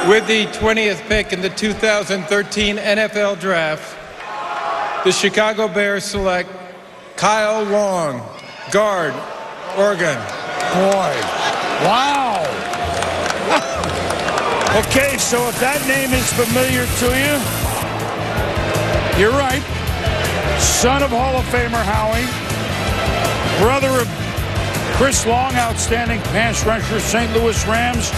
With the 20th pick in the 2013 NFL Draft, the Chicago Bears select Kyle Long, guard, Oregon. Boy, wow. Okay, so if that name is familiar to you, you're right. Son of Hall of Famer Howie, brother of Chris Long, outstanding pass rusher, St. Louis Rams.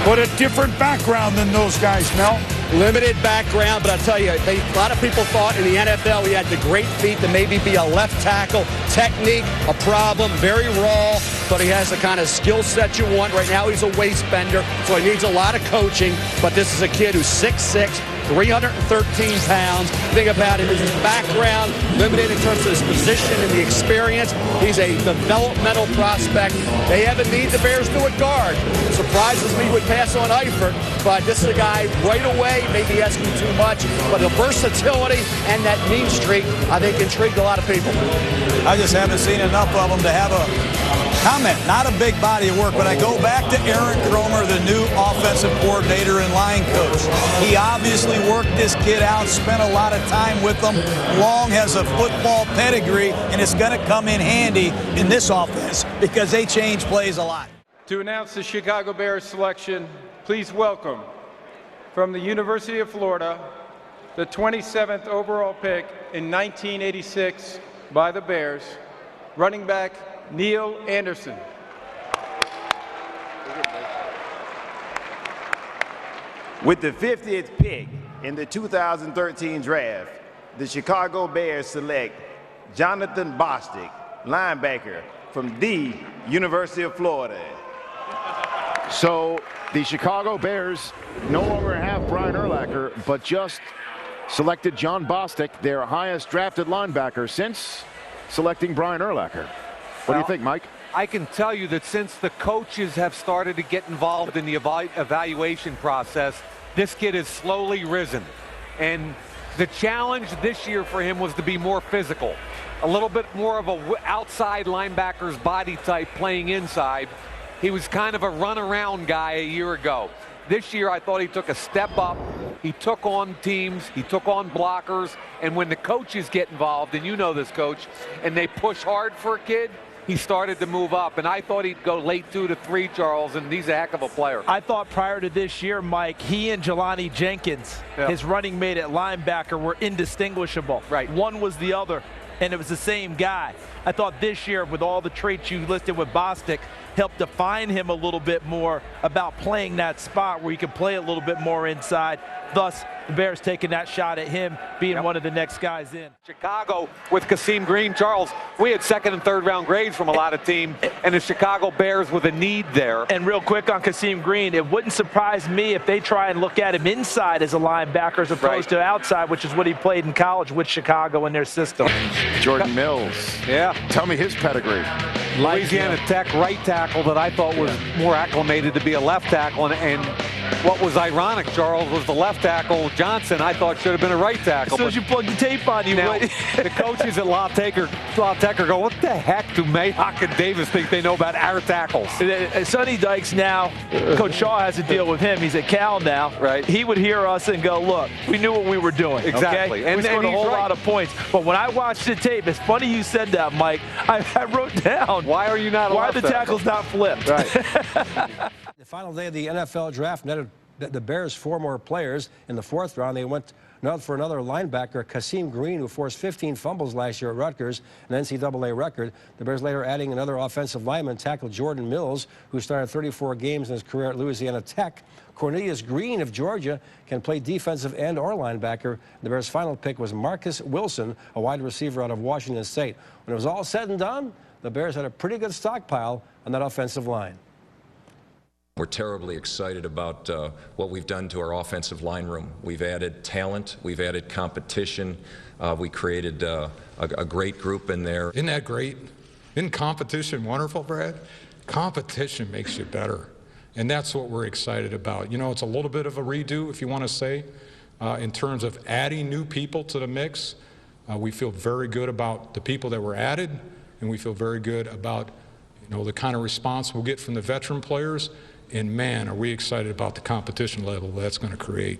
But a different background than those guys, Mel. Limited background, but I'll tell you, a lot of people thought in the NFL he had the great feet to maybe be a left tackle. Technique, a problem, very raw, but he has the kind of skill set you want. Right now he's a waist bender, so he needs a lot of coaching, but this is a kid who's 6'6", 313 pounds. Think about him, his background, limited in terms of his position and the experience. He's a developmental prospect. They have a need, the Bears do at guard. Surprises me would pass on Eifert, but this is a guy right away, maybe asking too much, but the versatility and that mean streak, I think, intrigued a lot of people. I just haven't seen enough of him to have a comment. Not a big body of work, but I go back to Aaron Kromer, the new offensive coordinator and line coach. He obviously worked this kid out, spent a lot of time with him. Long has a football pedigree, and it's going to come in handy in this offense because they change plays a lot. To announce the Chicago Bears selection, please welcome, from the University of Florida, the 27th overall pick in 1986 by the Bears, running back Neil Anderson. With the 50th pick in the 2013 draft, the Chicago Bears select Jonathan Bostic, linebacker from the University of Florida. So the Chicago Bears no longer have Brian Urlacher, but just selected John Bostic, their highest drafted linebacker since selecting Brian Urlacher. What do you think, Mike? I can tell you that since the coaches have started to get involved in the evaluation process, this kid has slowly risen. And the challenge this year for him was to be more physical. A little bit more of a outside linebacker's body type playing inside. He was kind of a run-around guy a year ago. This year, I thought he took a step up. He took on teams, he took on blockers, and when the coaches get involved, and you know this, Coach, and they push hard for a kid, he started to move up, and I thought he'd go late 2 to 3, Charles, and he's a heck of a player. I thought prior to this year, Mike, he and Jelani Jenkins, his running mate at linebacker, were indistinguishable. Right. One was the other, and it was the same guy. I thought this year, with all the traits you listed with Bostic, helped define him a little bit more about playing that spot where he can play a little bit more inside. Thus, the Bears taking that shot at him being one of the next guys in. Chicago with Khaseem Greene. Charles, we had second and third round grades from a lot of teams, and the Chicago Bears with a need there. And real quick on Khaseem Greene, it wouldn't surprise me if they try and look at him inside as a linebacker as opposed to outside, which is what he played in college with Chicago in their system. Jordan Mills. Yeah. Tell me his pedigree. Louisiana Tech right tackle that I thought was more acclimated to be a left tackle, and what was ironic, Charles, was the left tackle Johnson I thought should have been a right tackle. As soon as you plug the tape on, you know, the coaches at La Tech go, what the heck do Mayhawk and Davis think they know about our tackles? Sonny Dykes now, Coach Shaw has to deal with him. He's at Cal now. Right. He would hear us and go, look, we knew what we were doing. Exactly. Okay? We scored a whole lot of points. But when I watched the tape, it's funny you said that, Mike. I wrote down, why are you not a why left the tackle's not flipped? Right. The final day of the NFL draft netted the Bears 4 more players. In the 4th round, they went for another linebacker, Khaseem Greene, who forced 15 fumbles last year at Rutgers, an NCAA record. The Bears later adding another offensive lineman, tackle Jordan Mills, who started 34 games in his career at Louisiana Tech. Cornelius Greene of Georgia can play defensive end or linebacker. The Bears' final pick was Marcus Wilson, a wide receiver out of Washington State. When it was all said and done, the Bears had a pretty good stockpile on that offensive line. We're terribly excited about what we've done to our offensive line room. We've added talent, we've added competition, we created a great group in there. Isn't that great? Isn't competition wonderful, Brad? Competition makes you better, and that's what we're excited about. You know, it's a little bit of a redo, if you want to say, in terms of adding new people to the mix. We feel very good about the people that were added, and we feel very good about, you know, the kind of response we'll get from the veteran players. and man, are we excited about the competition level that's going to create.